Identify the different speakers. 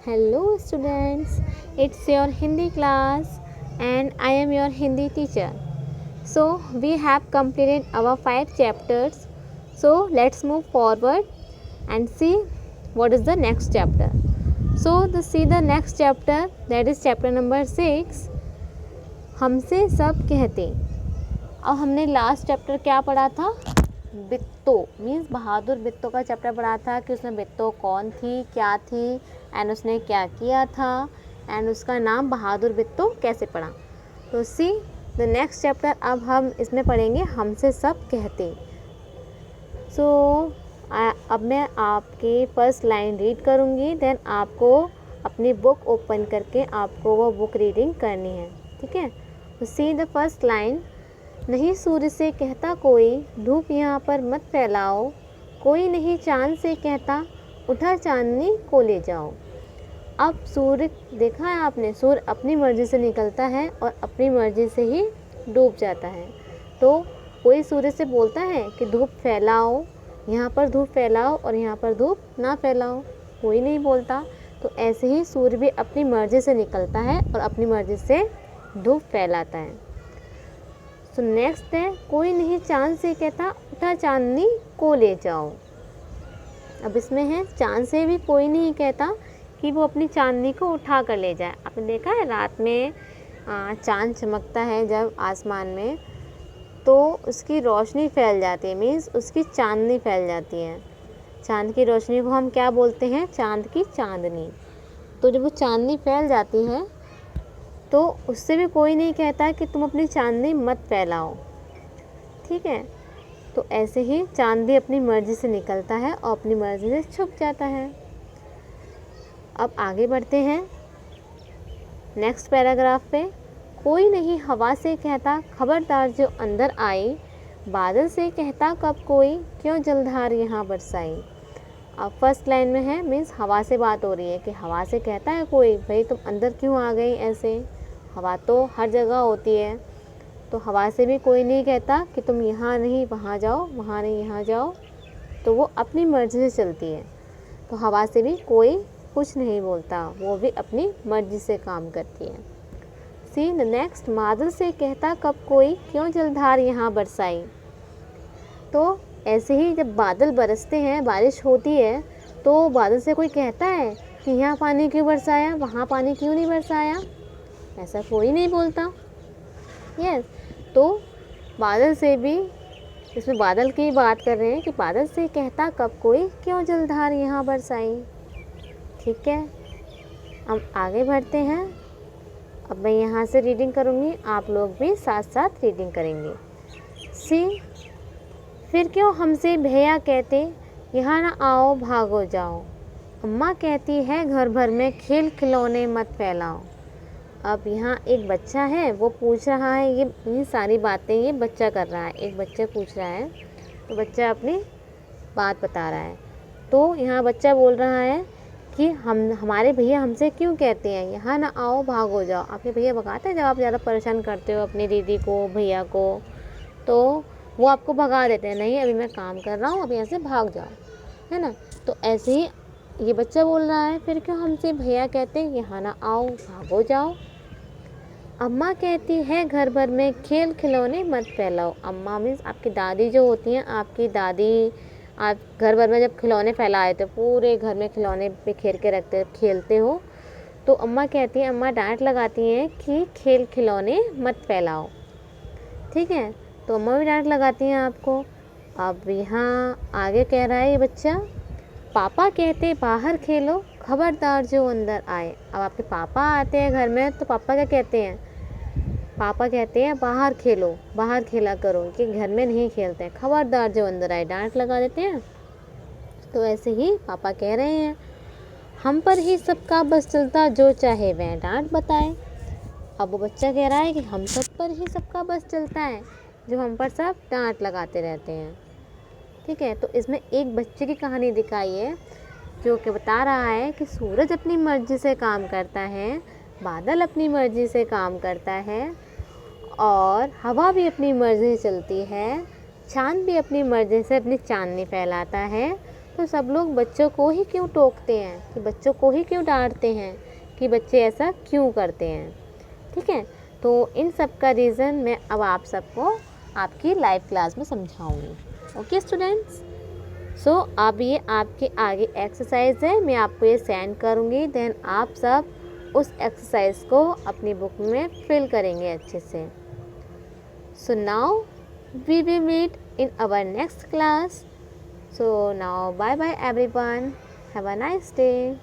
Speaker 1: Hello students, it's your Hindi class and I am your Hindi teacher. So we have completed our 5 chapters. So let's move forward and see what is the next chapter. So see the next chapter, that is chapter number 6. हमसे सब कहते। अब हमने last chapter क्या पढ़ा था? Bitto means बहादुर बिट्टो का chapter पढ़ा था कि उसमें बिट्टो कौन थी, क्या थी एंड उसने क्या किया था एंड उसका नाम बहादुर बिट्टो कैसे पड़ा। तो सी द नेक्स्ट चैप्टर अब हम इसमें पढ़ेंगे हमसे सब कहते। सो अब मैं आपकी फर्स्ट लाइन रीड करूँगी, देन आपको अपनी बुक ओपन करके आपको वो बुक रीडिंग करनी है, ठीक है। तो सी द फर्स्ट लाइन, नहीं सूर्य से कहता कोई धूप यहाँ पर मत फैलाओ, कोई नहीं चांद से कहता उठा चांदनी को ले जाओ। अब सूर्य देखा है आपने, सूर्य अपनी मर्ज़ी से निकलता है और अपनी मर्ज़ी से ही डूब जाता है। तो कोई सूर्य से बोलता है कि धूप फैलाओ, यहाँ पर धूप फैलाओ और यहाँ पर धूप ना फैलाओ, कोई नहीं बोलता। तो ऐसे ही सूर्य भी अपनी मर्ज़ी से निकलता है और अपनी मर्ज़ी से धूप फैलाता है। सो नेक्स्ट है, कोई नहीं चांद से कहता उठा चांदनी को ले जाओ। अब इसमें है चांद से भी कोई नहीं कहता कि वो अपनी चांदनी को उठा कर ले जाए। आपने देखा है रात में चांद चमकता है जब आसमान में, तो उसकी रोशनी फैल जाती है, मीन्स उसकी चांदनी फैल जाती है। चांद की रोशनी को हम क्या बोलते हैं? चांद की चांदनी। तो जब वो चांदनी फैल जाती है तो उससे भी कोई नहीं कहता कि तुम अपनी चांदनी मत फैलाओ, ठीक है। तो ऐसे ही चांद भी अपनी मर्ज़ी से निकलता है और अपनी मर्ज़ी से छुप जाता है। अब आगे बढ़ते हैं नेक्स्ट पैराग्राफ पे। कोई नहीं हवा से कहता खबरदार जो अंदर आई, बादल से कहता कब कोई क्यों जलधार यहाँ बरसाई। अब फर्स्ट लाइन में है, मीन्स हवा से बात हो रही है कि हवा से कहता है कोई, भाई तुम अंदर क्यों आ गई ऐसे, हवा तो हर जगह होती है। तो हवा से भी कोई नहीं कहता कि तुम यहाँ नहीं वहाँ जाओ, वहाँ नहीं यहाँ जाओ, तो वो अपनी मर्ज़ी से चलती है। तो हवा से भी कोई कुछ नहीं बोलता, वो भी अपनी मर्ज़ी से काम करती है। सी द नेक्स्ट, बादल से कहता कब कोई क्यों जलधार यहाँ बरसाई। तो ऐसे ही जब बादल बरसते हैं, बारिश होती है, तो बादल से कोई कहता है कि यहाँ पानी क्यों बरसाया, वहाँ पानी क्यों नहीं बरसाया, ऐसा कोई नहीं बोलता। यस, तो बादल से भी, इसमें बादल की बात कर रहे हैं कि बादल से कहता कब कोई क्यों जलधार यहाँ बरसाई, ठीक है। अब आगे बढ़ते हैं। अब मैं यहाँ से रीडिंग करूँगी, आप लोग भी साथ साथ रीडिंग करेंगे। सी, फिर क्यों हमसे भैया कहते यहाँ ना आओ भागो जाओ, अम्मा कहती है घर भर में खेल खिलौने मत फैलाओ। अब यहाँ एक बच्चा है, वो पूछ रहा है, ये सारी बातें ये बच्चा कर रहा है, एक बच्चा पूछ रहा है, तो बच्चा अपनी बात बता रहा है। तो यहाँ बच्चा बोल रहा है कि हमारे भैया हमसे क्यों कहते हैं यहाँ ना आओ भागो जाओ। आपके भैया भगाते हैं जब आप ज़्यादा परेशान करते हो अपनी दीदी को, भैया को, तो वो आपको भगा देते हैं, नहीं अभी मैं काम कर रहा हूँ, अब यहाँ से भाग जाओ, है ना। तो ऐसे ही ये बच्चा बोल रहा है, फिर क्यों हमसे भैया कहते हैं यहाँ ना आओ भागो जाओ, अम्मा कहती है घर भर में खेल खिलौने मत फैलाओ। अम्मा मीन्स आपकी दादी जो होती हैं, आपकी दादी, आप घर भर में जब खिलौने फैलाए थे, पूरे घर में खिलौने बिखेर के रखते खेलते हो, तो अम्मा कहती हैं, अम्मा डांट लगाती हैं कि खेल खिलौने मत फैलाओ, ठीक है। तो अम्मा भी डांट लगाती हैं आपको। अब यहाँ आगे कह रहा है ये बच्चा, पापा कहते बाहर खेलो खबरदार जो अंदर आए। अब आपके पापा आते हैं घर में, तो पापा क्या कहते हैं? पापा कहते हैं बाहर खेलो, बाहर खेला करो, कि घर में नहीं खेलते हैं, खबरदार जो अंदर आए, डांट लगा देते हैं। तो ऐसे ही पापा कह रहे हैं, हम पर ही सबका बस चलता जो चाहे वह डांट बताए। अब वो बच्चा कह रहा है कि हम सब पर ही सबका बस चलता है, जो हम पर सब डांट लगाते रहते हैं, ठीक है। तो इसमें एक बच्चे की कहानी दिखाई है जो कि बता रहा है कि सूरज अपनी मर्ज़ी से काम करता है, बादल अपनी मर्ज़ी से काम करता है, और हवा भी अपनी मर्ज़ी से चलती है, चाँद भी अपनी मर्ज़ी से अपनी चांदनी फैलाता है, तो सब लोग बच्चों को ही क्यों टोकते हैं, कि बच्चों को ही क्यों डांटते हैं, कि बच्चे ऐसा क्यों करते हैं। ठीक है, तो इन सब का रीज़न मैं अब आप सबको आपकी लाइव क्लास में समझाऊंगी। ओके स्टूडेंट्स, सो अब ये आपके आगे एक्सरसाइज है, मैं आपको ये सेंड करूँगी, देन आप सब उस एक्सरसाइज को अपनी बुक में फिल करेंगे अच्छे से। So now we will meet in our next class. So now bye bye everyone. Have a nice day.